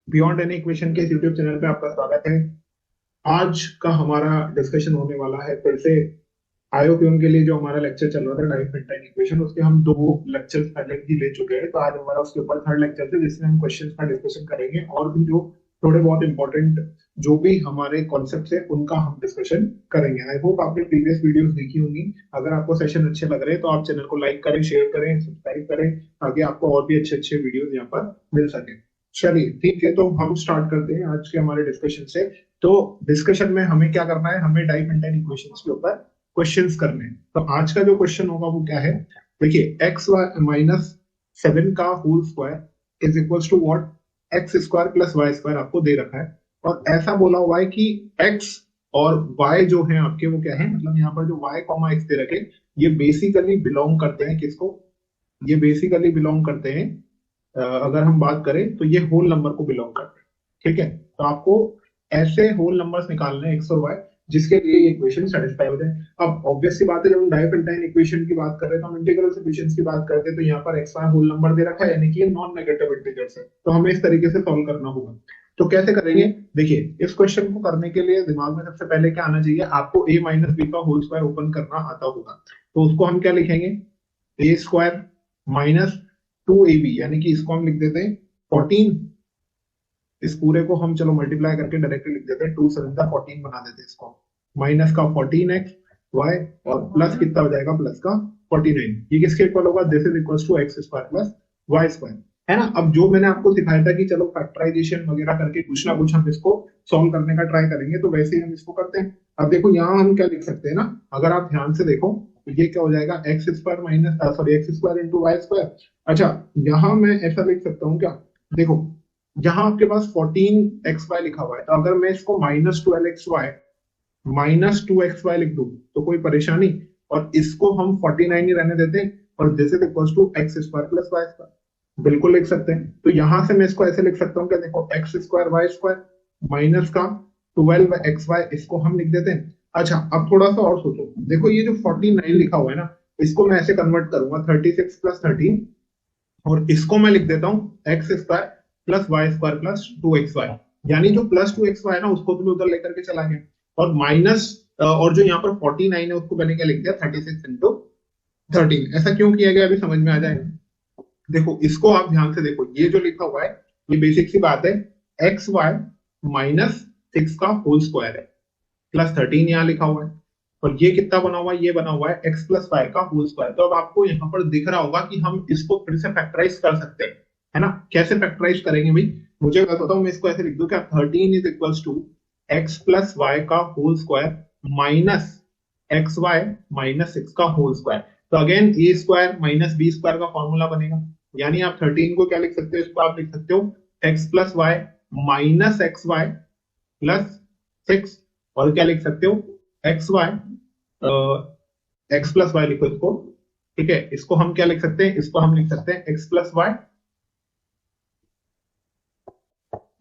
Beyond any equation के YouTube channel पे आपका स्वागत है। आज का हमारा डिस्कशन होने वाला है फिर से आयोपियन के लिए जो हमारा लेक्चर चल रहा था डाइफ पेंटाइन इक्वेशन, उसके हम दो लेक्चर्स पहले ही ले चुके हैं। तो आज हमारा उसके ऊपर थर्ड लेक्चर है जिसमें हम क्वेश्चंस का डिस्कशन करेंगे और भी जो थोड़े बहुत इंपॉर्टेंट जो भी हमारे कॉन्सेप्ट्स है उनका हम डिस्कशन करेंगे। आई होप आपने प्रीवियस वीडियोस देखी होंगी। अगर आपको सेशन अच्छे लग रहे हैं तो आप चैनल को लाइक करें, शेयर करें, सब्सक्राइब करें ताकि आपको और भी अच्छे अच्छे वीडियोस यहाँ पर मिल सके। चलिए ठीक है, तो हम स्टार्ट करते हैं आज के हमारे डिस्कशन से। तो डिस्कशन में हमें क्या करना है, हमें डाइपेंटाइन इक्वेशंस के ऊपर क्वेश्चंस करने हैं। तो आज का जो क्वेश्चन होगा वो क्या है, देखिए एक्स वाई माइनस 7 का whole square is equal to what, x square plus y square आपको दे रखा है। और ऐसा बोला हुआ है कि एक्स और वाई जो है आपके वो क्या है, मतलब यहाँ पर जो वाई कॉमा एक्स दे रखे ये बेसिकली बिलोंग करते हैं किसको, ये बेसिकली बिलोंग करते हैं अगर हम बात करें तो ये होल नंबर को बिलोंग करते हैं। ठीक है, तो आपको ऐसे होल नंबर्स निकालने हैं एक्स और वाई जिसके लिए ये इक्वेशन सेटिस्फाई हो जाए। अब ऑब्वियस सी बात है, जब हम डाइपेंटाइन इक्वेशन की बात कर रहे हैं तो हम इंटीग्रल इक्वेशंस की बात करते हैं। तो यहाँ पर एक्स वाई होल नंबर दे रखा है यानी कि ये नॉन नेगेटिव इंटीजर्स है, तो हमें इस तरीके से सॉल्व करना होगा। तो कैसे करेंगे, देखिए इस क्वेश्चन को करने के लिए दिमाग में सबसे पहले क्या आना चाहिए, आपको a माइनस बी का होल स्क्वायर ओपन करना आता होगा। तो उसको हम क्या लिखेंगे, ए स्क्वायर माइनस 2ab, यानी कि इसको हम लिख देते हैं 14। इस पूरे को हम चलो मल्टीप्लाई करके डायरेक्टली लिख देते हैं, 2 7 का 14 बना देते हैं इसको। माइनस का 14x y और प्लस कितना हो जाएगा, प्लस का 49। ये किसके इक्वल होगा, this is equal to x square plus y square, है ना। अब जो मैंने आपको सिखाया था कि चलो फैक्टराइजेशन वगैरह करके कुछ ना कुछ हम इसको सॉल्व करने का ट्राई करेंगे, तो वैसे ही हम इसको करते हैं। अब देखो यहाँ हम क्या लिख सकते हैं ना, अगर आप ध्यान से देखो तो ये क्या हो जाएगा, x square minus sorry x square into y square. अच्छा, यहाँ मैं ऐसा लिख सकता हूँ क्या, देखो यहाँ आपके पास 14xy लिखा हुआ है, तो अगर मैं इसको -12xy लिख दूं तो कोई परेशानी, और इसको हम 49 ही रहने देते हैं और this is equal to x square plus y square, बिल्कुल लिख सकते हैं। तो यहां से मैं इसको ऐसे लिख सकता हूँ क्या, देखो x square y square minus का 12xy, इसको हम लिख देते हैं। अच्छा, अब थोड़ा सा और सोचो, देखो ये जो 49 लिखा हुआ है ना, इसको मैं ऐसे कन्वर्ट करूंगा 36 प्लस 13, और इसको मैं लिख देता हूँ x square plus y square plus 2xy, यानी जो प्लस 2xy है ना उसको तो उधर लेकर के चला गया, और माइनस और जो यहाँ पर 49 है उसको मैंने क्या लिख दिया 36 इंटू 13। ऐसा क्यों किया गया अभी समझ में आ जाएगा। देखो इसको आप ध्यान से देखो, ये जो लिखा हुआ है ये बेसिक सी बात है, एक्स वाई माइनस 6 का होल स्क्वायर है प्लस 13 यहाँ लिखा हुआ है, और ये कितना बना हुआ है, ये बना हुआ है एक्स प्लस वाई का होल स्क्वायर। तो अब आपको यहाँ पर दिख रहा होगा कि हम इसको फिर से फैक्टराइज कर सकते हैं, है ना। कैसे फैक्टराइज करेंगे भाई, मुझे बताता हूँ, मैं इसको ऐसे लिख दूं क्या, 13 is equal to x plus y का whole square minus x y minus 6 का होल स्क्वायर। तो again a square minus b square का फॉर्मूला बनेगा, यानी आप 13 को क्या लिख सकते हो, इसको आप लिख सकते हो x plus y minus x y plus 6, और क्या लिख सकते हो x y x plus y लिखो इसको। ठीक है, इसको हम क्या लिख सकते हैं, इसको हम लिख सकते हैं एक्स प्लस वाई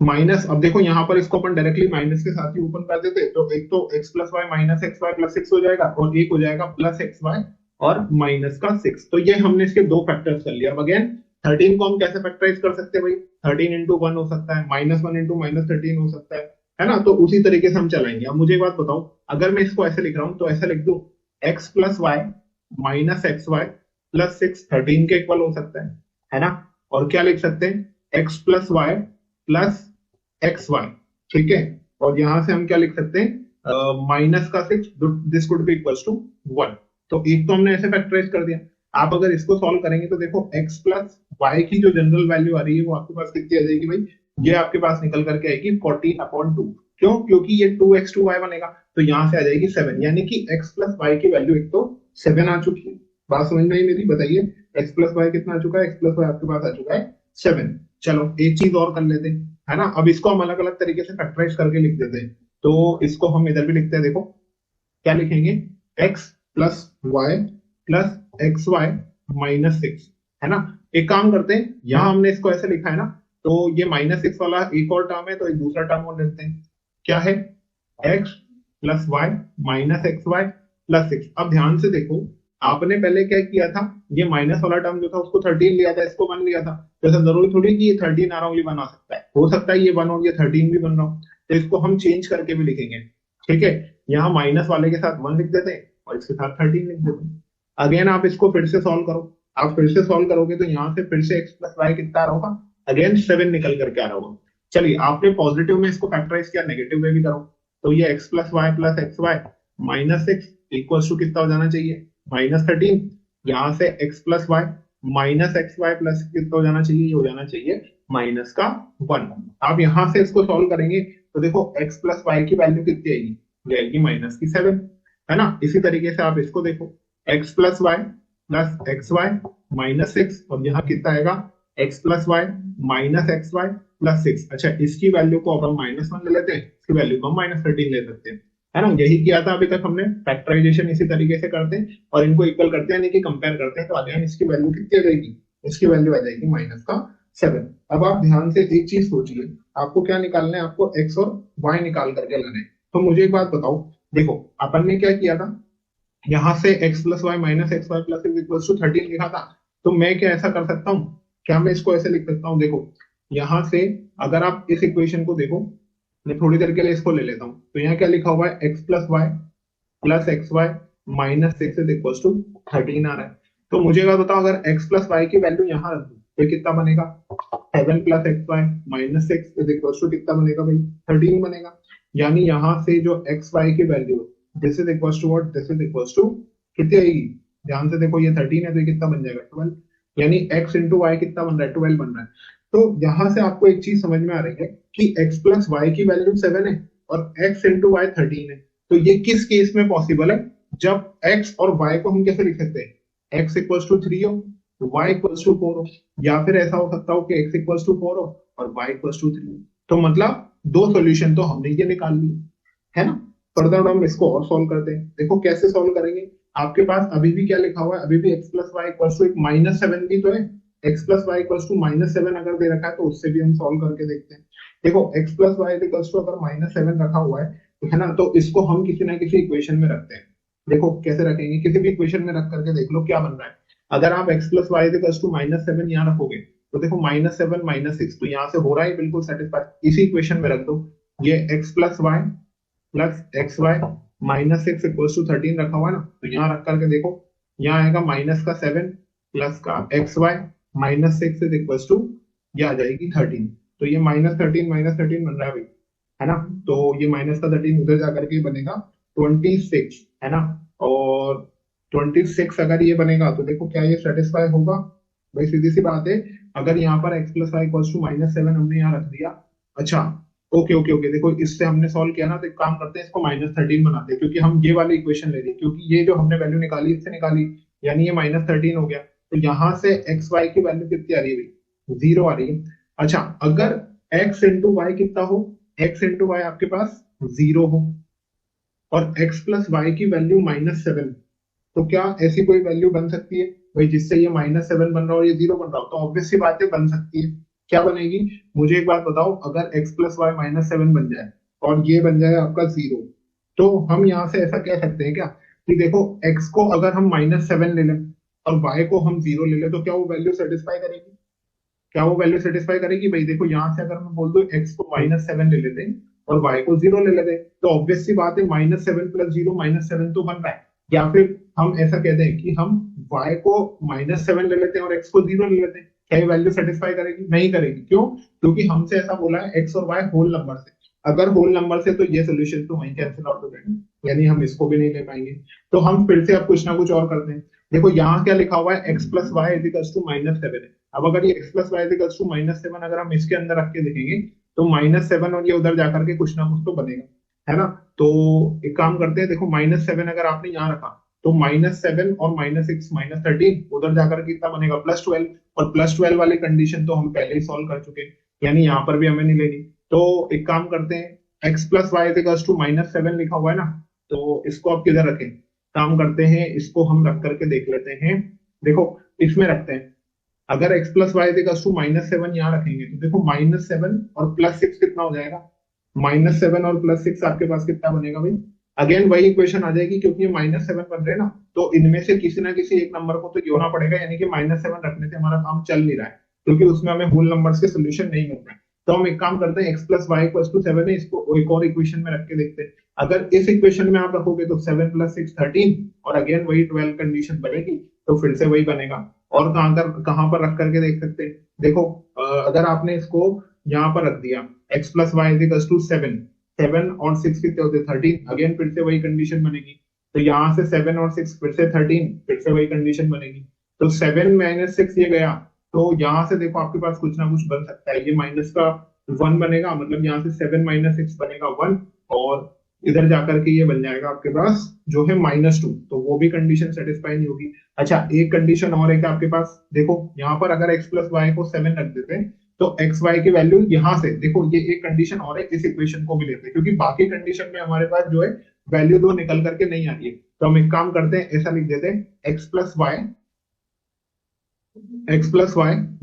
माइनस, अब देखो यहाँ पर इसको अपन डायरेक्टली माइनस के साथ ही ओपन कर देते, तो एक तो x plus y minus x y plus 6 हो जाएगा, और एक हो जाएगा प्लस एक्स वाई और माइनस का 6। तो ये हमने इसके दो फैक्टर्स कर लिया। अब अगेन 13 को हम कैसे फैक्टराइज कर सकते हैं भाई, 13 इंटू 1 हो सकता है, -1 इंटू -13 हो सकता है ना। तो उसी तरीके से हम चलाएंगे। अब मुझे एक बात बताओ, अगर मैं इसको ऐसे लिख रहा हूं तो ऐसा लिख दू x plus y minus x y plus 6 13 के इक्वल हो सकता है ना। और क्या लिख सकते हैं x plus y plus x y, ठीक है। और यहां से हम क्या लिख सकते हैं माइनस का 6, this could be equal to 1। तो एक तो हमने ऐसे फैक्टराइज कर दिया। आप अगर इसको सॉल्व करेंगे तो देखो x प्लस वाई की जो जनरल वैल्यू आ रही है वो आपके पास कितनी आ जाएगी भाई, ये आपके पास निकल करके आएगी 40/2। क्यों, क्योंकि ये 2x 2y बनेगा, तो यहां से आ जाएगी 7, यानी कि x प्लस वाई की वैल्यू एक तो 7 आ चुकी है। बात समझ में आई मेरी, बताइए x प्लस वाई कितना आ चुका है, x प्लस वाई आपके पास आ चुका है 7। चलो एक चीज और कर लेते हैं, है ना। अब इसको हम अलग अलग तरीके से फैक्टराइज करके लिख देते हैं। तो इसको हम इधर भी लिखते हैं, देखो क्या लिखेंगे, x plus y plus x y minus 6, है ना। एक काम करते हैं, यहां हमने इसको ऐसे लिखा है ना, तो ये -6 वाला एक और टर्म है, तो एक दूसरा टर्म और लेते हैं, क्या है x plus y minus x y plus 6। अब ध्यान से देखो, आपने पहले क्या किया था, ये माइनस वाला टर्म जो था उसको 13 लिया था, इसको 1 लिया था। तो ऐसा जरूरी थोड़ी कि ये 13 आ रहा हो ये 1 आ सकता है, हो सकता है ये 1 हो, ये 13 भी बन रहा हो। तो इसको हम चेंज करके भी लिखेंगे। ठीक है, यहाँ माइनस वाले के साथ 1 लिख देते हैं और इसके साथ 13 लिख देते हैं। अगेन आप इसको फिर से सॉल्व करो। आप फिर से सॉल्व करोगे तो यहाँ से फिर से एक्स प्लस वाई कितना आ रहा होगा, अगेन 7 निकल करके आ रहा होगा। चलिए, आपने पॉजिटिव में इसको फैक्टराइज किया, नेगेटिव में भी करो। तो ये x plus y minus six equal to कितना हो जाना चाहिए, -13। यहाँ से x plus y minus x y plus कितना हो जाना चाहिए, ये हो जाना चाहिए -1। आप यहाँ से इसको सॉल्व करेंगे तो देखो एक्स प्लस वाई की वैल्यू कितनी आएगी, ये आएगी -7, है ना। इसी तरीके से आप इसको देखो, x plus y plus x y -6, और यहाँ कितना आएगा, x plus y minus x y +6। अच्छा, इसकी वैल्यू को अब हम -1 ले लेते हैं, इसकी वैल्यू को हम -13 ले सकते हैं, है ना। यही किया था अभी तक हमने, फैक्टराइजेशन इसी तरीके से करते हैं और इनको इक्वल करते हैं, यानी कि कंपेयर करते हैं। तो अगेन इसकी वैल्यू कितनी आ जाएगी, इसकी वैल्यू आ जाएगी -7। अब आप ध्यान से एक चीज सोचिए, आपको क्या निकालना है, आपको एक्स और वाई निकाल करके लाना है। तो मुझे एक बात बताओ, देखो अपन ने क्या किया था, यहाँ से x plus y minus x y plus x equal to 13 लिखा था। तो मैं क्या ऐसा कर सकता हूँ, क्या मैं इसको ऐसे लिख सकता हूँ, देखो यहाँ से अगर आप इस इक्वेशन को देखो, मैं थोड़ी देर के लिए इसको ले लेता हूँ। तो यहाँ क्या लिखा हुआ है, x plus y plus x y -6 is equal to 13 आ रहा है। तो मुझे क्या बताओ, अगर एक्स प्लस वाई की वैल्यू यहाँ रख दूं तो कितना बनेगा, 7 plus x y -6 is equal to कितना बनेगा भाई, 13 बनेगा। यानी यहाँ से जो एक्स वाई की value, this is equal to what, this is equal to कितनी आएगी, ध्यान से देखो, ये 13 है तो ये कितना बन जाएगा, 12। यानी एक्स इंटू वाई कितना बन रहा है, 12 बन रहा है। तो यहाँ से आपको एक चीज समझ में आ रही है कि एक्स प्लस वाई की वैल्यू 7 है और एक्स इंटू वाई 13 है। तो ये किस केस में पॉसिबल है, जब x और y को हम कैसे लिख सकते हैं, x इक्वल्स टू 3 हो, y इक्वल्स टू 4 हो, या फिर ऐसा हो सकता हो कि x इक्वल्स टू 4 हो और y इक्वल्स टू 3 हो। तो मतलब दो सॉल्यूशन तो हमने ये निकाल लिए, है ना। फर्दर हम इसको और सॉल्व करते हैं, देखो कैसे सॉल्व करेंगे। आपके पास अभी भी क्या लिखा हुआ है, अभी भी x plus y equals to एक -7 भी तो है। x plus y equals to -7 अगर दे रखा है तो उससे भी हम सॉल्व करके देखते हैं। देखो x plus y equals to अगर -7 रखा हुआ है ना, तो इसको हम किसी ना किसी इक्वेशन में रखते हैं। देखो कैसे रखेंगे, किसी भी इक्वेशन में रख करके देख लो क्या बन रहा है। अगर आप x प्लस वाई टू -7 यहाँ रखोगे तो देखो -7 -6, तो यहाँ से हो रहा है बिल्कुल सेटिस्फाई, इसी इक्वेशन में रख दो। ये x plus y plus x y -6 equal to 13 रखा हुआ है ना, तो यहाँ रख करके देखो, यहाँ आएगा -7 प्लस का x y -6 is equal to, ये आ जाएगी 13। तो ये -13 बन रहा है भाई, है ना। तो ये माइनस का 13 उधर जाकर के बनेगा 26, है ना। और 26 अगर ये बनेगा तो देखो क्या ये सेटिस्फाई होगा, भाई सीधी सी बात है। अगर यहाँ पर x plus y equals to -7 हमने यहाँ रख दिया, अच्छा ओके ओके ओके, देखो इससे हमने सॉल्व किया ना, तो एक काम करते हैं, इसको -13 बनाते हैं, क्योंकि हम ये वाली इक्वेशन ले रहे हैं, क्योंकि ये जो हमने वैल्यू निकाली इससे निकाली, यानी ये -13 हो गया। तो यहाँ से एक्स वाई की वैल्यू कितनी आ रही है भाई, 0 आ रही है। अच्छा, अगर x इंटू वाई कितना हो, x इंटू वाई आपके पास 0 हो और x प्लस वाई की वैल्यू -7, तो क्या ऐसी कोई वैल्यू बन सकती है भाई जिससे ये -7 बन रहा हो, ये 0 बन रहा हो, तो ऑब्वियस सी बात है बन सकती है। क्या बनेगी, मुझे एक बात बताओ, अगर x प्लस वाई -7 बन जाए और ये बन जाए आपका 0, तो हम यहाँ से ऐसा कह सकते हैं क्या कि देखो x को अगर हम -7 ले लें और y को हम 0 ले लें, तो क्या वो वैल्यू सेटिस्फाई करेगी, क्या वो वैल्यू सेटिस्फाई करेगी भाई। देखो यहाँ से अगर मैं बोल दूं x को -7 ले लेते हैं और y को 0 ले लेते हैं, तो ऑब्वियस सी बात है -7 + 0 -7 तो बन रहा है। या फिर हम ऐसा कहते हैं कि हम y को -7 ले लेते हैं और x को 0 ले लेते हैं, क्या ये वैल्यू सेटिस्फाई करेगी, नहीं करेगी। क्यों, क्योंकि हमसे ऐसा बोला है x और y होल नंबर से, अगर होल नंबर से तो ये सोल्यूशन तो वहीं कैंसिल आउट हो जाएगा, यानी हम इसको भी नहीं ले पाएंगे। तो हम फिर से अब कुछ ना कुछ और करते हैं। देखो यहाँ क्या लिखा हुआ है, x plus y equals to -7 है। अब अगर ये x plus y equals to -7 अगर हम इसके अंदर रख के देखेंगे, तो -7 और ये उधर जाकर के कुछ ना कुछ तो बनेगा, है ना। तो एक काम करते हैं, देखो -7 अगर आपने यहाँ रखा तो -7 और -6 -13 उधर जाकर के कितना बनेगा, +12। और +12 वाली कंडीशन तो हम पहले ही सॉल्व कर चुके हैं, यानी यहाँ पर भी हमें नहीं लेनी। तो एक काम करते हैं, x plus y equals to -7 लिखा हुआ है ना, तो इसको आप किधर रखें, काम करते हैं, इसको हम रख करके देख लेते हैं। देखो इसमें रखते हैं, अगर x प्लस वाई -7 यहाँ रखेंगे तो देखो -7 और +6 कितना हो जाएगा, -7 और +6 आपके पास कितना बनेगा भाई, अगेन वही इक्वेशन आ जाएगी, क्योंकि ये -7 बन रहे हैं ना, तो इनमें से किसी ना किसी एक नंबर को तो ये होना पड़ेगा, यानी कि -7 रखने से हमारा काम चल नहीं रहा है, क्योंकि उसमें हमें होल नंबर्स के सोल्यूशन नहीं मिल रहे हैं। तो हम एक काम करते हैं, x plus y equal to 7 है, इसको एक और इक्वेशन में रख के देखते हैं। अगर इस इक्वेशन में आप रखोगे तो 7 + 6 13, और अगेन वही 12 कंडीशन बनेगी, तो फिर से वही बनेगा। और कहां पर रख करके देख सकते हैं, देखो अगर आपने इसको यहाँ पर रख दिया, x plus y is equal to 7, 7 और 6 कितने होते हैं 13, अगेन फिर से वही कंडीशन बनेगी। तो यहाँ से 7 और 6 फिर से 13, फिर से वही कंडीशन बनेगी। तो 7 - 6 ये गया, तो यहाँ से देखो आपके पास कुछ ना कुछ बन सकता है, ये माइनस का 1 बनेगा, मतलब यहाँ से 7 - 6 बनेगा 1, और इधर जाकर के ये बन जाएगा आपके पास जो है -2, तो वो भी कंडीशन सेटिस्फाई नहीं होगी। अच्छा, एक कंडीशन और है कि आपके पास देखो यहाँ पर अगर x प्लस वाई को 7 रख देते हैं, तो एक्स वाई की वैल्यू यहां से देखो, ये एक कंडीशन और है, इस इक्वेशन को भी लेते हैं, क्योंकि बाकी कंडीशन में हमारे पास जो है वैल्यू दो निकल करके नहीं आ रही है। तो हम एक काम करते हैं, ऐसा लिख देते हैं, x plus y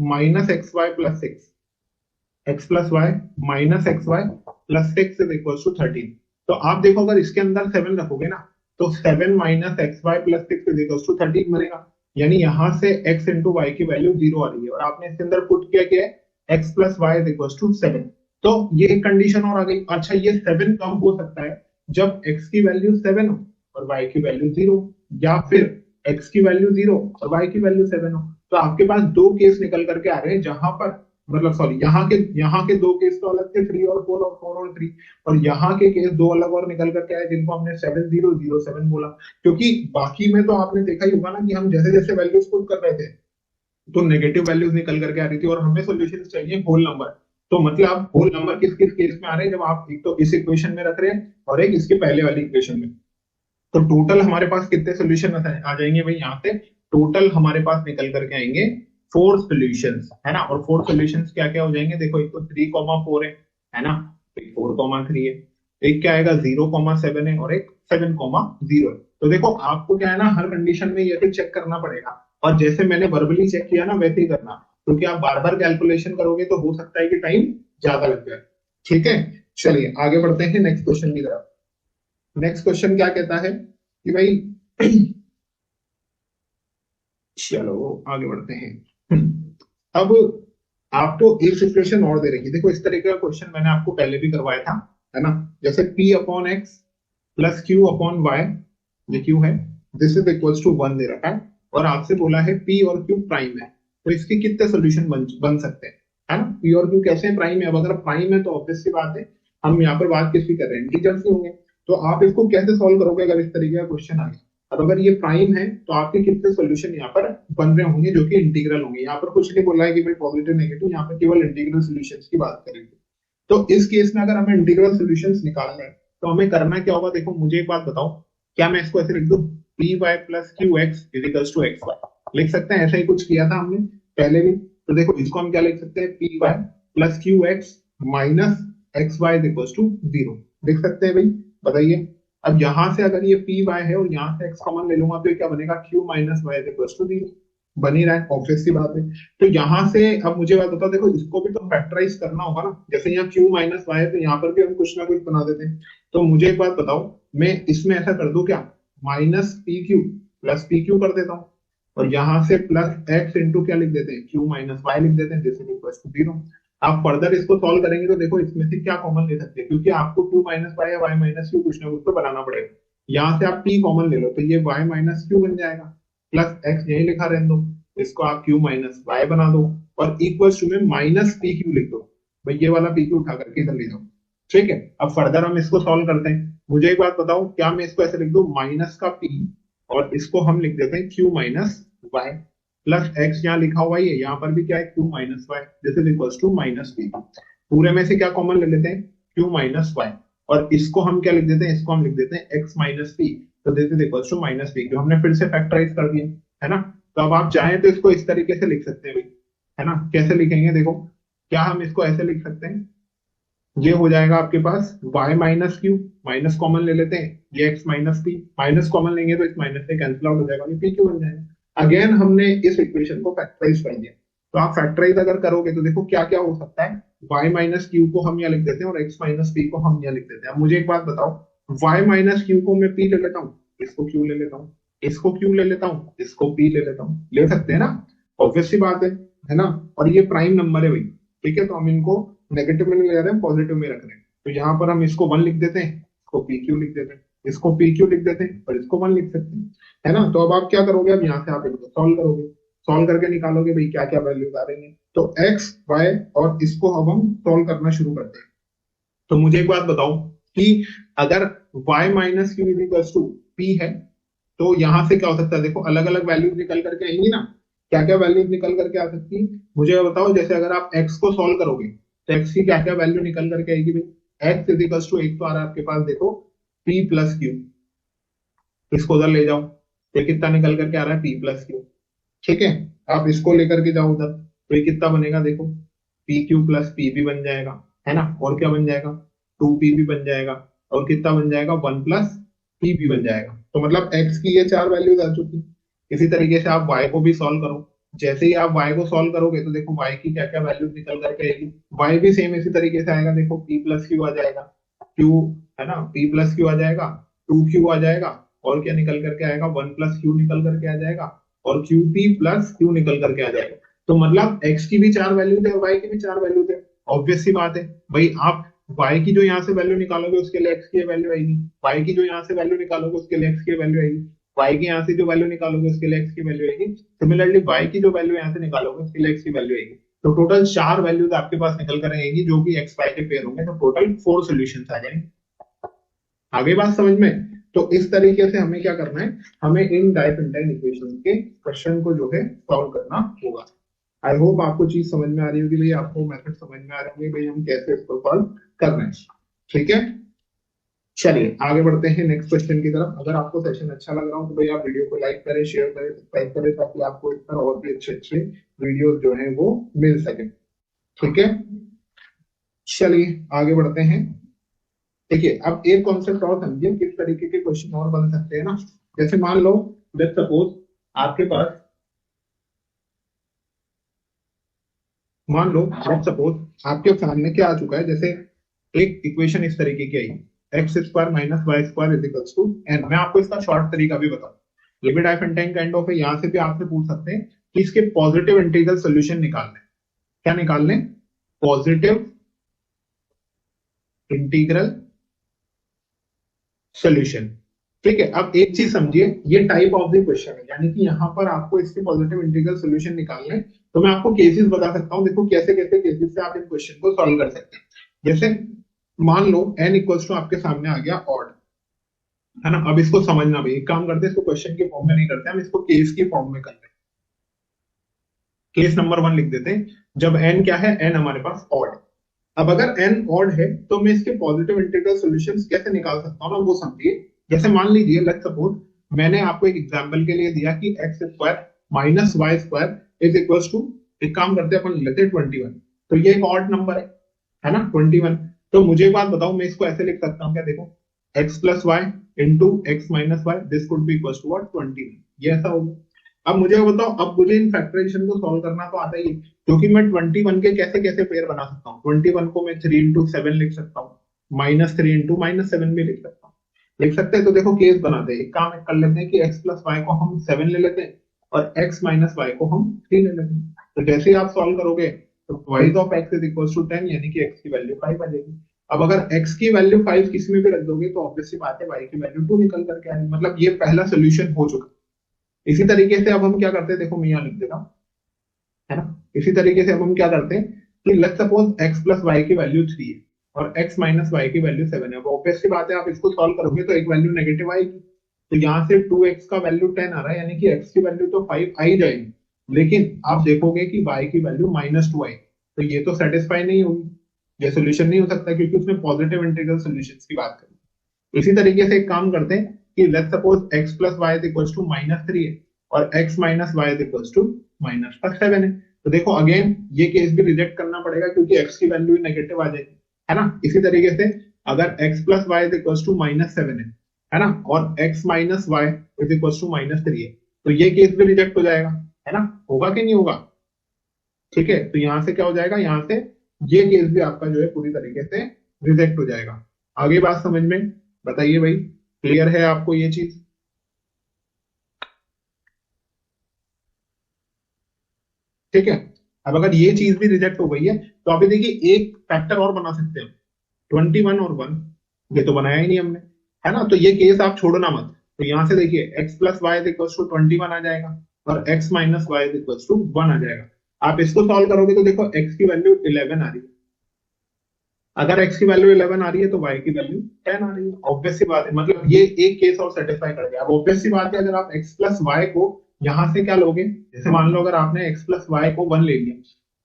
minus x y plus 6, x plus y minus x y plus 6 is equal to 13। तो आप देखो, अगर इसके अंदर 7 रखोगे ना, तो 7 minus x y plus 6 is equal to 13 बनेगा, यानी यहां से x इंटू वाई की वैल्यू 0 आ रही है, और आपने इसके अंदर पुट किया क्या है, x plus y is equal to 7। तो ये एक कंडीशन और आ गई। अच्छा, ये 7 कब हो सकता है, जब x की वैल्यू 7 हो और y की वैल्यू 0, या फिर x की वैल्यू 0 और y की वैल्यू 7 हो। तो आपके पास दो केस निकल करके आ रहे हैं, जहां पर मतलब सॉरी, यहाँ के दो केस तो अलग थे, 3 और 4 और 4 और 3, और यहाँ के केस दो अलग और निकल करके आए, जिनको हमने 7007 बोला। क्योंकि बाकी में तो आपने देखा ही होगा ना कि हम जैसे जैसे वैल्यूज पुट कर रहे थे, तो नेगेटिव वैल्यूज निकल करके आ रही थी, और हमें सॉल्यूशन चाहिए होल नंबर। तो मतलब आप होल नंबर किस किस केस में आ रहे हैं, जब आप एक तो इस इक्वेशन में रख रहे हैं और एक इसके पहले वाली इक्वेशन में। तो टोटल हमारे पास कितने सोल्यूशन आ जाएंगे भाई, यहाँ से टोटल हमारे पास निकल करके आएंगे 4 सॉल्यूशंस, है ना। और 4 सॉल्यूशंस क्या क्या हो जाएंगे, देखो एक तो 3,4 है ना, एक 4,3 है, एक क्या आएगा 0,7 है, और एक 7,0 है। तो देखो आपको क्या है ना, हर कंडीशन में ये तो चेक करना पड़ेगा, और जैसे मैंने वर्बली चेक किया ना वैसे ही करना, क्योंकि आप बार बार कैलकुलेशन करोगे तो हो सकता है कि टाइम ज्यादा लग जाए। ठीक है, चलिए आगे बढ़ते हैं नेक्स्ट क्वेश्चन की तरफ। नेक्स्ट क्वेश्चन क्या कहता है कि भाई चलो आगे बढ़ते हैं। अब आपको एक सिचुएशन और दे रखी है, देखो इस तरीके का क्वेश्चन मैंने आपको पहले भी करवाया था, है ना। जैसे p upon x plus q upon y, ये क्यू है, दिस इज इक्वल्स टू 1 दे रखा है, और आपसे बोला है p और q प्राइम है, तो इसके कितने सोल्यूशन बन सकते हैं, है ना। p और q कैसे प्राइम है, अब अगर प्राइम है तो ऑब्वियस सी बात है, हम यहाँ पर बात किसकी कर रहे हैं, इंटीजर्स की होंगे। तो आप इसको कैसे सॉल्व करोगे अगर इस तरीके का क्वेश्चन आ गया। अब अगर ये प्राइम है तो आपके कितने सॉल्यूशन यहाँ पर बन रहे होंगे जो कि इंटीग्रल होंगे। यहाँ पर कुछ नहीं बोला है कि भाई पॉजिटिव नेगेटिव, यहाँ पर केवल इंटीग्रल सॉल्यूशंस की बात करेंगे। तो इस केस में अगर हमें इंटीग्रल सॉल्यूशंस निकालना है तो हमें करना क्या होगा, देखो मुझे एक बात बताओ, क्या मैं इसको ऐसे लिख दूं, p y plus q x equals to x y, लिख सकते हैं, ऐसा ही कुछ किया था हमने पहले भी। तो देखो इसको हम क्या लिख सकते हैं, p y plus q x minus x y equals to 0, लिख सकते हैं भाई, बताइए। अब यहां से अगर ये पी वाई है और यहाँ से एक्स कॉमन ले लूंगा, तो ये क्या बनेगा, q minus y equals to 0, बन ही रहा है, ऑब्वियस सी बात है। तो यहां से अब मुझे बात बताओ, देखो इसको भी तो फैक्टराइज करना होगा ना, जैसे यहाँ क्यू माइनस वाई है तो यहाँ पर भी हम कुछ ना कुछ बना देते हैं। तो मुझे एक बात बताओ, मैं इसमें ऐसा कर दूं क्या, minus P Q plus P Q कर देता हूँ, और यहाँ से प्लस एक्स इंटू क्या लिख देते हैं, क्यू माइनस वाई लिख देते हैं, दिस इज इक्वल्स टू 0। आप फर्दर इसको सॉल्व करेंगे तो देखो इसमें से क्या कॉमन ले सकते हैं, क्योंकि आपको क्यू माइनस वाई या वाई माइनस क्यू कुछ ना कुछ तो बनाना पड़ेगा। यहाँ से आप p कॉमन ले लो, तो ये y माइनस क्यू बन जाएगा, प्लस x यही लिखा रहने दो, इसको आप q माइनस वाई बना दो, और इक्वल्स टू में माइनस पी क्यू लिख दो, भाई ये वाला पी क्यू उठा करके इधर ले जाओ। ठीक है, अब फर्दर हम इसको सॉल्व करते हैं। मुझे एक बात बताओ, क्या मैं इसको ऐसे लिख दूं, माइनस का p, और इसको हम लिख देते हैं q minus y, plus x यहाँ लिखा हुआ है, यहाँ पर भी क्या है, q minus y, this is equals to minus p. पूरे में से क्या कॉमन ले लेते हैं, q माइनस वाई, और इसको हम क्या लिख देते हैं, इसको हम लिख देते हैं x माइनस पी, तो this is equals to minus p, क्यों हमने फिर से फैक्टराइज कर दिया, है ना। तो अब आप चाहें तो इसको इस तरीके से लिख सकते हैं भाई, है ना। कैसे लिखेंगे, देखो क्या हम इसको ऐसे लिख सकते हैं, ये हो जाएगा आपके पास y minus Q, minus common ले लेते हैं, ये x minus P, minus common लेंगे तो इस माइनस से कैंसिल आउट हो जाएगा, ये पी क्यू बन जाएगा। अगेन हमने इस इक्वेशन को फैक्टराइज कर दिया, तो आप फैक्टराइज अगर करोगे तो देखो क्या क्या हो सकता है, y माइनस क्यू को हम यहाँ लिख देते हैं और x माइनस पी को हम यहाँ लिख देते हैं। अब मुझे एक बात बताओ, y माइनस क्यू को मैं p ले लेता हूँ, इसको q ले लेता हूँ, इसको q ले लेता हूँ, इसको p ले लेता हूँ, ले सकते हैं ना, ऑब्वियस सी बात है ना। और ये प्राइम नंबर है भाई, ठीक है, तो हम इनको नेगेटिव में नहीं ले रहे हैं, पॉजिटिव में रख रहे हैं, तो यहाँ पर हम इसको 1 लिख देते हैं, इसको पी क्यू लिख देते हैं, इसको पी क्यू लिख देते हैं और इसको 1 लिख सकते हैं, है ना। तो अब आप क्या करोगे, अब यहाँ से आप इनको सॉल्व करोगे, सॉल्व करके निकालोगे भाई क्या क्या वैल्यूज आ रही है, तो एक्स वाई और इसको अब हम सॉल्व करना शुरू करते हैं। तो मुझे एक बात बताओ कि अगर y minus q is equal to p है, तो यहां से क्या हो सकता है, देखो अलग अलग वैल्यूज निकल करके आएंगी ना, क्या क्या वैल्यूज निकल करके आ सकती है, मुझे बताओ। जैसे अगर आप x को सॉल्व करोगे तो x की क्या क्या वैल्यू निकल करके आएगी भाई, x इज इक्वल टू एक तो आ रहा है आपके पास देखो p प्लस क्यू, इसको उधर ले जाओ, ये कितना निकल करके आ रहा है p प्लस क्यू, ठीक है। आप इसको लेकर के जाओ उधर, तो ये कितना बनेगा देखो, पी क्यू प्लस पी भी बन जाएगा, है ना, और क्या बन जाएगा, टू पी भी बन जाएगा, और कितना बन जाएगा, वन प्लस पी भी बन जाएगा। तो मतलब एक्स की ये चार वैल्यूज आ चुकी। इसी तरीके से आप वाई को भी सॉल्व करो, जैसे ही आप वाई को सॉल्व करोगे तो देखो वाई की क्या क्या वैल्यूज निकल करके आएगी, वाई भी सेम इसी तरीके से आएगा, देखो पी प्लस क्यू आ जाएगा, क्यू, है ना, पी प्लस क्यू आ जाएगा, टू क्यू आ जाएगा, और क्या निकल करके आएगा, वन प्लस क्यू निकल करके आ जाएगा, और क्यू पी प्लस क्यू निकल करके आ जाएगा। तो मतलब x की भी चार वैल्यू थे और y की भी चार वैल्यू थे, ऑब्वियस सी बात है भाई। आप y की जो यहाँ से वैल्यू निकालोगे उसके लिए x की वैल्यू आएगी, y की जो यहाँ से वैल्यू निकालोगे उसके लिए x की वैल्यू आएगी, y की यहाँ से जो वैल्यू निकालोगे उसके लिए x की वैल्यू आएगी, सिमिलरली y की जो वैल्यू यहाँ से निकालोगे उसके लिए x की वैल्यू आएगी। तो टोटल चार वैल्यूज आपके पास निकल कर आएगी जो कि x y के पेयर होंगे, तो टोटल 4 सॉल्यूशंस आ जाएंगे। आगे बात समझ में। तो इस तरीके से हमें क्या करना है, हमें इन डाइफेंटाइन इक्वेशन के क्वेश्चन को जो है सॉल्व करना होगा। आई होप आपको चीज समझ में आ रही होगी भाई, आपको मेथड समझ में आ रही होगी भाई, हम कैसे इसको सॉल्व कर रहे हैं, ठीक है। चलिए आगे बढ़ते हैं नेक्स्ट क्वेश्चन की तरफ। अगर आपको सेशन अच्छा लग रहा हो तो भाई आप वीडियो को लाइक करें, शेयर करें, सब्सक्राइब करें, ताकि आपको इस तरह और भी अच्छे अच्छे वीडियो जो है वो मिल सके, ठीक है। चलिए आगे बढ़ते हैं। देखिए अब एक कॉन्सेप्ट और समझिए, किस तरीके के क्वेश्चन और बन सकते हैं ना। जैसे मान लो, लेट्स सपोज आपके पास, मान लो लेट्स सपोज आपके सामने क्या आ चुका है, जैसे एक इक्वेशन इस तरीके की आई, x square minus y square is equals to n. मैं आपको इसका शॉर्ट तरीका भी बताऊं, लिमिट डाइफ एंड टाइम काइंड ऑफ है, यहाँ से भी आपसे पूछ सकते हैं कि इसके पॉजिटिव इंटीग्रल सोल्यूशन निकालने, क्या निकालने, पॉजिटिव इंटीग्रल सोल्यूशन, ठीक है। अब एक चीज समझिए, ये टाइप ऑफ द क्वेश्चन है, यानी कि यहाँ पर आपको इसके पॉजिटिव इंटीग्रल सोल्यूशन निकालने, तो मैं आपको केसेस बता सकता हूँ, देखो कैसे कैसे केसेस से आप इन क्वेश्चन को सॉल्व कर सकते हैं। जैसे मान लो n इक्वल्स टू आपके सामने आ गया ऑड, है ना। अब इसको समझना भाई, एक काम करते हैं, इसको क्वेश्चन के फॉर्म में नहीं करते, हम इसको केस के फॉर्म में करते हैं। केस नंबर 1 लिख देते हैं, जब n क्या है, n हमारे पास ऑड। अब अगर n ऑड है तो मैं इसके पॉजिटिव इंटीग्रल सॉल्यूशंस कैसे निकाल सकता हूँ ना, वो समझिए। जैसे मान लीजिए, लेट्स सपोज मैंने आपको एक एग्जांपल के लिए दिया कि x square minus y square is equal to, एक काम करते हैं अपन लेते हैं 21, तो ये एक ऑड नंबर है ना 21। तो मुझे एक बात बताओ, मैं इसको ऐसे लिख सकता हूँ क्या, देखो x plus y into x minus y, this could be equal to what 21, ये ऐसा होगा। अब मुझे बताओ, अब मुझे इन फैक्टराइजेशन को सॉल्व करना तो आता ही है, क्योंकि मैं 21 के कैसे कैसे पेयर बना सकता हूँ, 21 को मैं 3 इंटू 7 लिख सकता हूँ, माइनस 3 इंटू माइनस 7 भी लिख सकता हूँ, लिख सकते हैं। तो देखो केस बनाते हैं, एक काम कर लेते हैं कि x प्लस वाई को हम 7 ले लेते हैं और x माइनस वाई को हम 3 ले लेते हैं। तो जैसे ही आप सॉल्व करोगे तो wise of x is equal to 10, यानी कि x की वैल्यू 5 आ जाएगी। अब अगर x की वैल्यू 5 किसी में भी रख दोगे तो ऑब्वियस सी बात है y की वैल्यू 2 निकल करके आएगी, मतलब ये पहला सोल्यूशन हो चुका। इसी तरीके से अब हम क्या करते हैं, देखो मैं यहाँ लिख देता हूँ, है ना। इसी तरीके से अब हम क्या करते हैं कि let's suppose x plus y की वैल्यू 3 है और x माइनस वाई की वैल्यू 7 है। अब ऑब्वियस सी बात है, आप इसको सॉल्व करोगे तो एक वैल्यू नेगेटिव आएगी, तो यहाँ से 2x का वैल्यू 10 आ रहा है, यानी कि x की वैल्यू तो 5 आ ही जाएगी, लेकिन आप देखोगे कि y की वैल्यू -2 आएगी, तो ये तो सेटिस्फाई नहीं होगी, ये सोल्यूशन नहीं हो सकता, क्योंकि उसने पॉजिटिव इंटीग्रल सोल्यूशन की बात करी। इसी तरीके से एक काम करते हैं कि let's suppose x plus y is equal to -3 है और x minus y is equal to -7 है। तो देखो अगेन ये केस भी रिजेक्ट करना पड़ेगा, क्योंकि x की वैल्यू नेगेटिव आ जाएगी, है ना। इसी तरीके से अगर x plus y is equal to -7 है ना, और x minus y is equal to -3 है, तो ये केस भी रिजेक्ट हो जाएगा, है ना, होगा कि नहीं होगा, ठीक है। तो यहां से क्या हो जाएगा, यहां से ये केस भी आपका जो है पूरी तरीके से रिजेक्ट हो जाएगा। आगे बात समझ में। बताइए भाई, क्लियर है आपको ये चीज? ठीक है। अब अगर ये चीज भी रिजेक्ट हो गई है तो अभी देखिए एक फैक्टर और बना सकते हैं, 21 और 1। ये तो बनाया ही नहीं हमने, है ना? तो ये केस आप छोड़ना मत। तो यहां से देखिए x plus y is equal to 21 आ जाएगा और x minus y is equal to 1 आ जाएगा। आप इसको सॉल्व करोगे तो देखो एक्स की वैल्यू 11 आ रही है। अगर x की वैल्यू 11 आ रही है तो y की वैल्यू 10 आ रही है। ऑब्वियस सी बात है, मतलब ये एक केस और सेटिस्फाई कर गया। अब ऑब्वियस सी बात है, अगर आप x प्लस वाई को यहां से क्या लोगे, जैसे मान लो अगर आपने x प्लस वाई को 1 ले लिया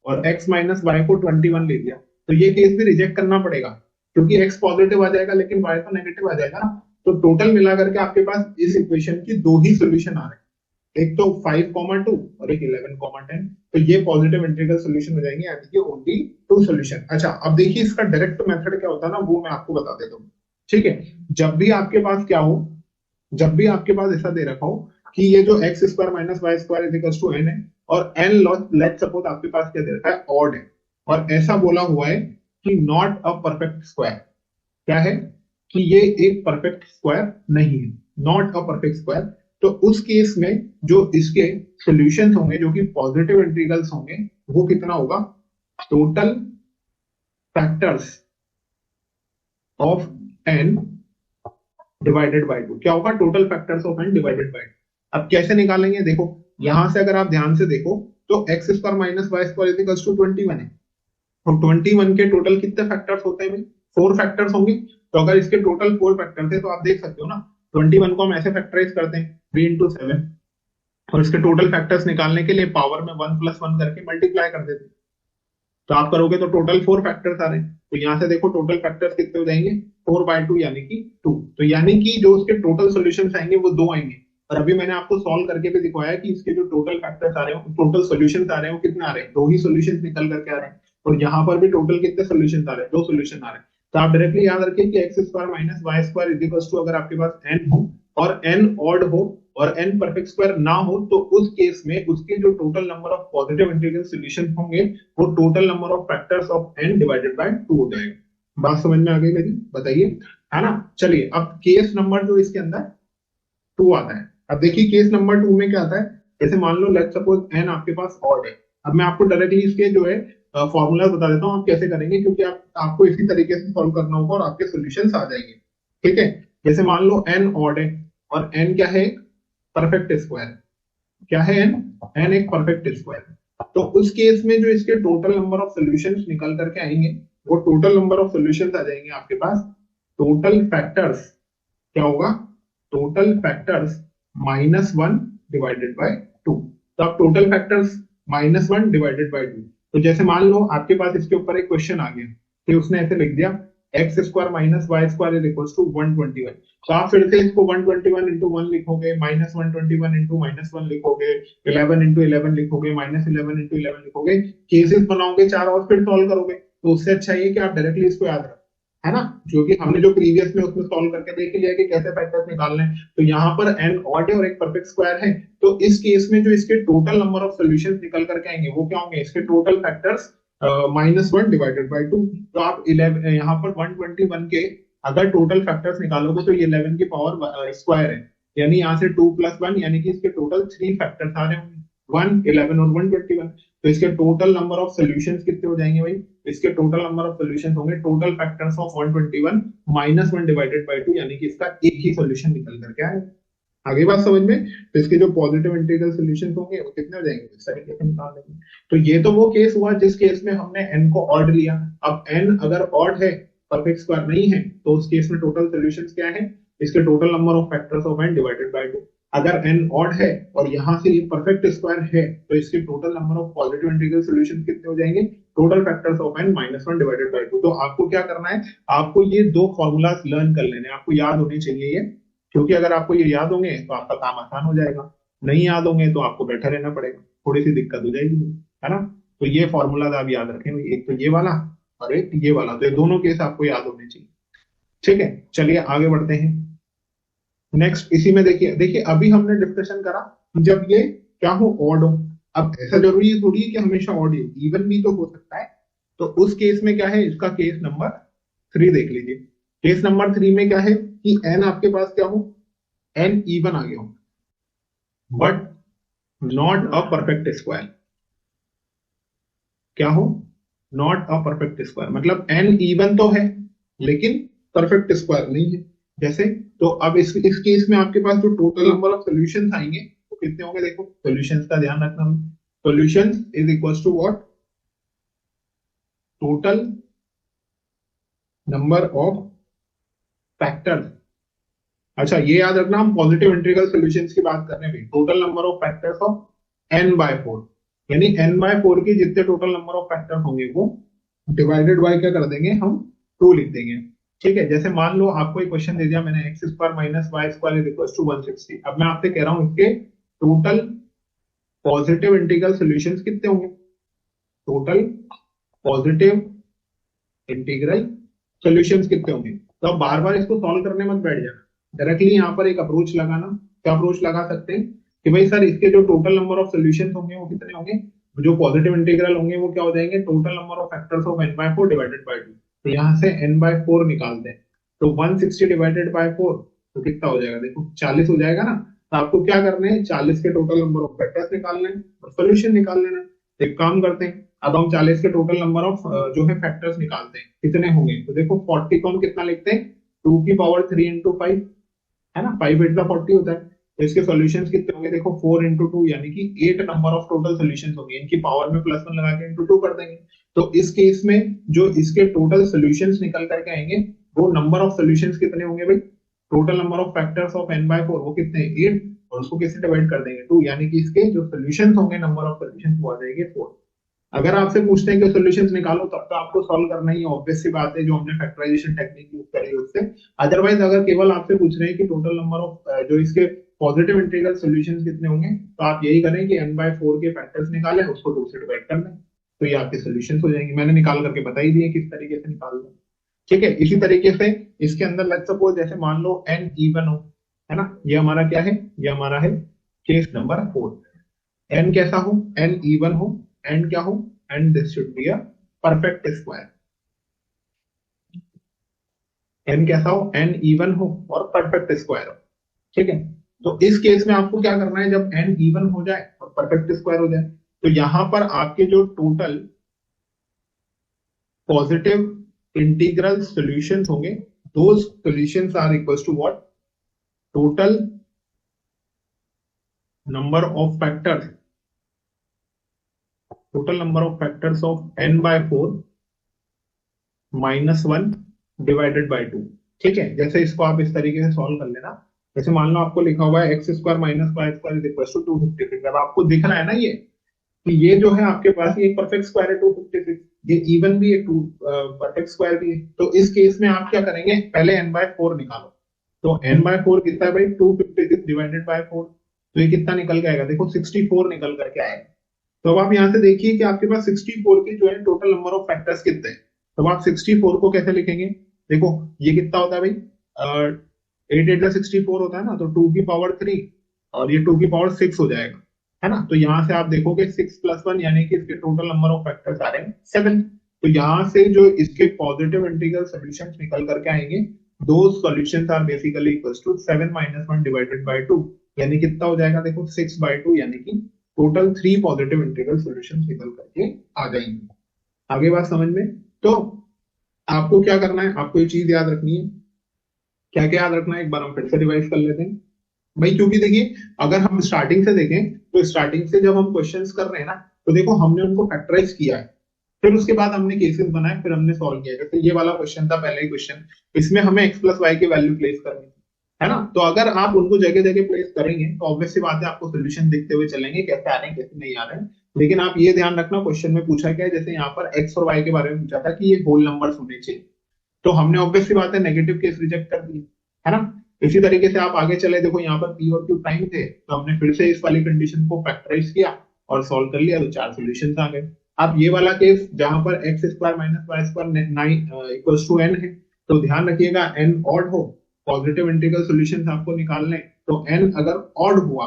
और x माइनस वाई को 21 ले लिया, तो ये केस भी रिजेक्ट करना पड़ेगा, क्योंकि x पॉजिटिव आ जाएगा लेकिन y तो नेगेटिव आ जाएगा ना। तो टोटल मिला करके आपके पास इस इक्वेशन की दो ही सोल्यूशन आ रहे हैं, एक तो 5,2 और एक 11,10। तो ये पॉजिटिव इंटीग्रल सॉल्यूशन हो जाएंगे, यानी कि ओनली टू सॉल्यूशन। अच्छा, अब देखिए इसका डायरेक्ट मेथड क्या होता है ना, वो मैं आपको बता देता हूँ। ठीक है, जब भी आपके पास क्या हो, जब भी आपके पास ऐसा दे रखा हो कि ये जो x square minus y square is equal to n है, और एन लेट सपोज आपके पास क्या दे रखा है, ऑड है, और ऐसा बोला हुआ है कि नॉट अ परफेक्ट स्क्वायर, क्या है कि ये एक परफेक्ट स्क्वायर नहीं है, नॉट अ परफेक्ट स्क्वायर। तो उस केस में जो इसके सॉल्यूशंस होंगे, जो कि पॉजिटिव इंटीग्रल्स होंगे, वो कितना होगा, total factors of n divided by 2। क्या होगा, total factors of n divided by 2। अब कैसे निकालेंगे, देखो यहां से अगर आप ध्यान से देखो तो x square minus y square is equal to 21 है, तो 21 के टोटल कितने फैक्टर्स होते हैं भाई, 4 फैक्टर्स होंगे। तो अगर इसके टोटल 4 फैक्टर थे तो आप देख सकते हो ना, 21 को हम ऐसे फैक्टराइज करते हैं 3 into 7, और इसके टोटल फैक्टर्स निकालने के लिए पावर में 1 + 1 करके मल्टीप्लाई कर देते हैं। तो आप करोगे तो टोटल 4 फैक्टर्स आ रहे हैं। तो यहाँ से देखो टोटल फैक्टर्स कितने हो जाएंगे, 4/2 यानी कि 2। तो यानी कि जो उसके टोटल सोल्यूशन आएंगे वो 2 आएंगे। और अभी मैंने आपको सॉल्व करके भी दिखाया कि इसके जो टोटल फैक्टर्स आ रहे हैं, टोटल सोल्यूशन आ रहे हैं, वो कितने आ रहे हैं, 2 ही सोल्यूशन निकल करके आ रहे हैं। और यहाँ पर भी टोटल कितने सोल्यूशन आ रहे हैं, 2 सोल्यूशन आ रहे हैं। तो आप डायरेक्टली याद रखिए कि x square minus y square is equal to, अगर आपके पास एन हो और एन ऑड हो और एन परफेक्ट स्क्वायर ना हो, तो उस केस में उसके जो total number of positive integral solution होंगे वो total number of factors of n divided by 2 हो जाएगा। बात समझ में आ गई मेरी, बताइए, है ना? चलिए अब केस नंबर जो इसके अंदर 2 आता है। अब देखिए केस नंबर 2 में क्या आता है, जैसे मान लो लेट्स सपोज एन आपके पास ऑड है। अब मैं आपको डायरेक्टली इसके जो है फॉर्मूला बता देता हूँ आप कैसे करेंगे, क्योंकि आपको इसी तरीके से सॉल्व करना होगा और आपके सॉल्यूशंस आ जाएंगे। ठीक है, जैसे मान लो एन ऑड है और एन क्या है, परफेक्ट स्क्वायर। क्या है एन, एन एक परफेक्ट स्क्वायर। तो उस केस में जो इसके टोटल नंबर ऑफ सॉल्यूशंस निकल करके आएंगे, वो टोटल नंबर ऑफ सॉल्यूशंस आ जाएंगे आपके पास, टोटल फैक्टर्स क्या होगा, टोटल फैक्टर्स -1 डिवाइडेड बाय 2। तो आप टोटल फैक्टर्स -1 डिवाइडेड बाय 2। तो जैसे मान लो आपके पास इसके ऊपर एक क्वेश्चन आ गया कि उसने ऐसे लिख दिया x square minus y square is equal to 121। तो आप फिर से इसको 121 इंटू 1 लिखोगे, -121 इंटू -1 लिखोगे, 11 इंटू 11 लिखोगे, -11 इंटू 11 लिखोगे, केसेस बनाओगे 4 और फिर सॉल्व करोगे। तो उससे अच्छा ये कि आप डायरेक्टली इसको याद रखो, है ना? जो कि हमने जो प्रीवियस में उसमें सॉल्व करके देख लिया कि कैसे फैक्टर्स निकालने हैं। तो यहाँ पर एन ऑड है और एक परफेक्ट स्क्वायर है, तो इस केस में जो इसके टोटल नंबर ऑफ सॉल्यूशंस निकल करके आएंगे वो क्या होंगे, इसके टोटल फैक्टर्स -1 डिवाइडेड बाय 2। तो आप 11 यहाँ पर 121 के अगर टोटल फैक्टर्स निकालोगे तो ये 11 की पावर स्क्वायर है, यानी यहाँ से 2 + 1 यानी कि इसके टोटल 3 फैक्टर्स आ रहे होंगे, 1, 11 और 121। तो इसके टोटल नंबर ऑफ सॉल्यूशंस कितने हो जाएंगे भाई, इसके टोटल नंबर ऑफ सॉल्यूशंस होंगे total factors of 121 -1 divided by 2, यानी कि इसका एक ही सॉल्यूशन निकल करके आएगा। आगे बात समझ में? तो इसके जो पॉजिटिव इंटीग्रल सॉल्यूशंस होंगे वो कितने हो जाएंगे, इस तरीके से निकाल लेंगे। तो ये तो वो केस हुआ जिस केस में हमने n को ऑड लिया। अब n अगर ऑड है, परफेक्ट स्क्वायर नहीं है, तो उस केस में टोटल सॉल्यूशंस क्या है, इसके total number of factors of n divided by 2। अगर n ऑड है और यहाँ से ये परफेक्ट स्क्वायर है, तो इसके total number of positive integral solutions कितने हो जाएंगे, total factors of n -1 divided by 2। तो आपको क्या करना है, आपको ये दो फॉर्मूलाज लर्न कर लेने, आपको याद होने चाहिए ये, क्योंकि अगर आपको ये याद होंगे तो आपका काम आसान हो जाएगा, नहीं याद होंगे तो आपको बैठा रहना पड़ेगा, थोड़ी सी दिक्कत हो जाएगी, है ना? तो ये फॉर्मूला आप याद रखें, एक तो ये वाला और एक ये वाला, तो ये दोनों केस आपको याद होने चाहिए। ठीक है, चलिए आगे बढ़ते हैं। नेक्स्ट इसी में देखिए, देखिए अभी हमने डिस्कशन करा कि जब ये क्या हो, ऑड हो। अब ऐसा जरूरी है थोड़ी है कि हमेशा ऑड ही, इवन भी तो हो सकता है। तो उस केस में क्या है, इसका केस नंबर 3 देख लीजिए। केस नंबर 3 में क्या है कि n आपके पास क्या हो, n इवन आ गया हो, but not a perfect square. क्या हो, नॉट अ परफेक्ट स्क्वायर, मतलब n इवन तो है लेकिन परफेक्ट स्क्वायर नहीं है। जैसे, तो अब इस केस में आपके पास जो टोटल नंबर ऑफ सॉल्यूशंस आएंगे वो कितने होंगे, देखो सॉल्यूशंस का ध्यान रखना, solutions is equal to what, total number of factors. अच्छा ये याद रखना, हम पॉजिटिव इंटीग्रल सॉल्यूशंस की बात कर रहे हैं, total number of factors of n by 4, यानी n बाय 4 के जितने टोटल नंबर ऑफ फैक्टर्स होंगे वो डिवाइडेड बाय क्या कर देंगे हम, 2 लिख देंगे। ठीक है, जैसे मान लो आपको एक क्वेश्चन दे दिया मैंने, x square minus y square is equal to 160। अब मैं आपसे कह रहा हूं इसके टोटल पॉजिटिव इंटीग्रल सॉल्यूशंस कितने होंगे, टोटल पॉजिटिव इंटीग्रल सॉल्यूशंस कितने होंगे। तो अब बार बार इसको सॉल्व करने मत बैठ जाना, डायरेक्टली यहाँ पर एक अप्रोच लगाना। क्या अप्रोच लगा सकते हैं कि भाई सर इसके जो टोटल नंबर ऑफ सॉल्यूशंस होंगे वो कितने होंगे, जो पॉजिटिव इंटीग्रल होंगे वो क्या हो जाएंगे, total number of factors of n by 4 divided by 2। तो यहाँ से n बाय 4 निकालते हैं, तो 160 डिवाइडेड बाय 4 तो कितना हो जाएगा, देखो 40 हो जाएगा ना। तो आपको क्या करना है, 40 के टोटल नंबर ऑफ फैक्टर्स निकालना है और सोल्यूशन निकाल लेना है। तो एक काम करते हैं, अब हम 40 के टोटल नंबर ऑफ जो है फैक्टर्स निकालते हैं, कितने होंगे। तो देखो 40 को हम कितना लिखते हैं, 2 की पावर 3 इंटू 5, है ना, 5 8 40 होता है। तो इसके सॉल्यूशंस कितने होंगे, देखो 4 इंटू 2 यानी कि 8 नंबर ऑफ टोटल सॉल्यूशंस होंगे, इनकी पावर में +1 लगा के इंटू 2 कर देंगे। तो इस केस में जो इसके टोटल सॉल्यूशंस निकल करके आएंगे वो नंबर ऑफ सॉल्यूशंस कितने होंगे भाई, total number of factors of n by 4 वो कितने, 8, और उसको कैसे डिवाइड कर देंगे 2, यानी कि इसके जो सॉल्यूशंस होंगे नंबर ऑफ सॉल्यूशंस वो आ जाएंगे 4। अगर आपसे पूछते हैं कि सॉल्यूशंस निकालो तब तो आपको सॉल्व करना ही ऑब्वियस सी बात है, जो हमने फैक्टराइजेशन टेक्निक यूज करी है उससे। अदरवाइज अगर केवल आपसे पूछ रहे हैं कि टोटल नंबर ऑफ जो इसके पॉजिटिव इंटीग्रल सॉल्यूशंस कितने होंगे, तो आप यही करें कि n बाय 4 के फैक्टर्स निकालें, उसको 2 से डिवाइड कर लें, तो ये आपके सॉल्यूशंस हो जाएंगे। मैंने निकाल करके बता ही दिए किस तरीके से निकालना। ठीक है, इसी तरीके से इसके अंदर लेट्स सपोज जैसे मान लो n इवन हो, है ना, ये हमारा क्या है, ये हमारा है केस नंबर 4। n कैसा हो, n इवन हो, n क्या हो, and this should be a perfect square। n कैसा हो, n इवन हो और परफेक्ट स्क्वायर हो। ठीक है, तो इस केस में आपको क्या करना है, जब n इवन हो जाए और परफेक्ट स्क्वायर हो जाए तो यहां पर आपके जो टोटल पॉजिटिव इंटीग्रल सॉल्यूशंस होंगे, those solutions are equals to what, total number of factors, total number of factors of n by 4 -1 divided by 2। ठीक है, जैसे इसको आप इस तरीके से सॉल्व कर लेना, जैसे मान लो आपको लिखा हुआ है x square minus y square is equal to 256। अब आपको दिख रहा है ना ये कि ये जो है आपके पास ये परफेक्ट स्क्वायर है 256, ये इवन भी है, टू परफेक्ट स्क्वायर भी है। तो इस केस में आप क्या करेंगे, पहले n बाय 4 निकालो। तो n बाय 4 कितना है भाई, 256 डिवाइडेड बाय 4, तो ये कितना निकल के आएगा, देखो 64 निकल करके आएगा। तो अब आप यहाँ से देखिए कि आपके पास 64 के जो है टोटल नंबर ऑफ फैक्टर्स कितने हैं। तो आप 64 को कैसे लिखेंगे, देखो ये कितना होता है भाई, 8 8 64 होता है ना, तो 2 की पावर 3 और ये 2 की पावर 6 हो जाएगा, है ना। तो यहाँ से आप देखोगे 6 + 1 यानी कि इसके टोटल नंबर ऑफ फैक्टर्स आ रहे हैं 7। तो यहाँ से जो इसके पॉजिटिव इंटीग्रल सॉल्यूशंस निकल करके आएंगे, दो solutions are basically equals to 7 - 1 divided by 2, यानी कितना हो जाएगा, देखो 6/2, यानी कि टोटल 3 पॉजिटिव इंटीग्रल सॉल्यूशंस निकल करके आ जाएंगे। आगे बात समझ में। तो आपको क्या करना है, आपको ये चीज याद रखनी है, क्या क्या याद रखना है, एक बार हम फिर से रिवाइज कर लेते हैं भाई। क्योंकि देखिए अगर हम स्टार्टिंग से देखें तो स्टार्टिंग से जब हम क्वेश्चंस कर रहे हैं ना, तो देखो हमने उनको फैक्टराइज किया है, फिर उसके बाद हमने केसेस बनाए, फिर हमने सॉल्व किया। जैसे ये वाला क्वेश्चन था, पहले ही क्वेश्चन, इसमें हमें x + y की वैल्यू प्लेस करनी थी, है ना। तो अगर आप उनको जगह जगह प्लेस करेंगे तो ऑब्वियस सी बात है आपको सोल्यूशन देखते हुए चलेंगे कैसे आ रहे हैं कैसे नहीं आ रहे हैं। लेकिन आप ये ध्यान रखना, क्वेश्चन में पूछा गया है, जैसे यहाँ पर x और y के बारे में पूछा था कि ये होल नंबर्स होने चाहिए, तो हमने ऑब्वियस सी बात है नेगेटिव केस रिजेक्ट कर दिए, है ना। इसी तरीके से आप आगे चले, देखो यहाँ पर p और q प्राइम थे, तो हमने फिर से इस वाली कंडीशन को फैक्टराइज किया और सॉल्व कर लिया, तो 4 सॉल्यूशंस आ गए। अब ये वाला केस जहां पर x square minus y square equals to n है, तो ध्यान रखिएगा n ऑड हो, पॉजिटिव इंटीग्रल सॉल्यूशंस आपको निकालने, तो n अगर ऑड हुआ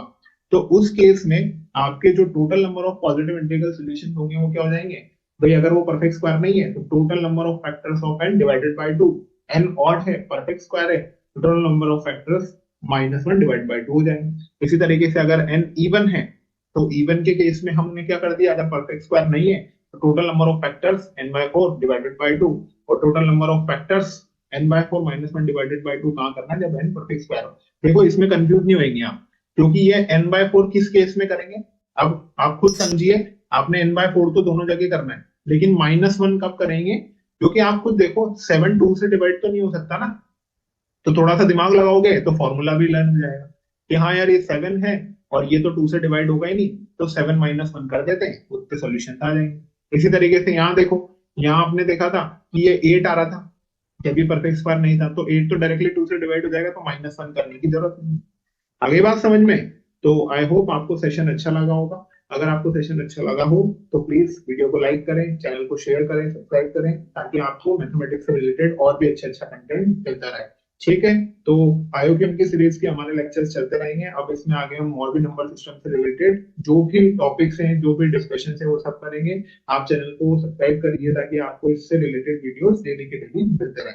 तो उस केस में आपके जो total number of positive integral solutions होंगे वो क्या हो जाएंगे भाई, अगर वो परफेक्ट स्क्वायर नहीं है तो total number of factors of n divided by 2, n odd है, परफेक्ट स्क्वायर है, total number of factors -1 divide by 2 हो जाएंगे। इसी तरीके से अगर एन इवन है तो इवन के केस में हमने क्या कर दिया, अगर परफेक्ट स्क्वायर नहीं है तो total number of factors n/4 divided by 2, और total number of factors n/4 -1 divided by 2 कहाँ करना है, जब n परफेक्ट स्क्वायर हो। देखो इसमें कंफ्यूज नहीं होंगे आप, क्योंकि ये n/4 किस केस में करेंगे, अब आप खुद समझिए। आपने n/4 तो दोनों जगह करना है, लेकिन -1 कब करेंगे, क्योंकि आप खुद देखो 7 2 से डिवाइड तो नहीं हो सकता ना, तो थोड़ा सा दिमाग लगाओगे तो फॉर्मूला भी लर्न हो जाएगा कि हाँ यार ये 7 है और ये तो 2 से डिवाइड होगा ही नहीं, तो 7 -1 कर देते हैं, उसके सॉल्यूशन आ जाएंगे। इसी तरीके से यहाँ देखो, यहाँ आपने देखा था कि ये 8 आ रहा था, जब भी परफेक्ट स्क्वायर नहीं था, तो 8 तो डायरेक्टली 2 से डिवाइड हो जाएगा, तो -1 करने की जरूरत नहीं। आगे बात समझ में? तो आई होप आपको सेशन अच्छा लगा होगा। अगर आपको सेशन अच्छा लगा हो तो प्लीज वीडियो को लाइक करें, चैनल को शेयर करें, सब्सक्राइब करें, ताकि आपको मैथमेटिक्स से रिलेटेड और भी अच्छा अच्छा कंटेंट मिलता रहे। ठीक है, तो आईओक्यूएम की सीरीज के हमारे लेक्चर्स चलते रहेंगे। अब इसमें आगे हम और भी नंबर सिस्टम से रिलेटेड जो भी टॉपिक्स हैं, जो भी डिस्कशन है, वो सब करेंगे। आप चैनल को सब्सक्राइब करिए ताकि आपको इससे रिलेटेड वीडियोस डेली के डेली मिलते रहे।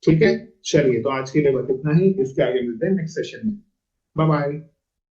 ठीक है, चलिए तो आज के लिए बस इतना ही, इसके आगे मिलते हैं नेक्स्ट सेशन में। Bye bye.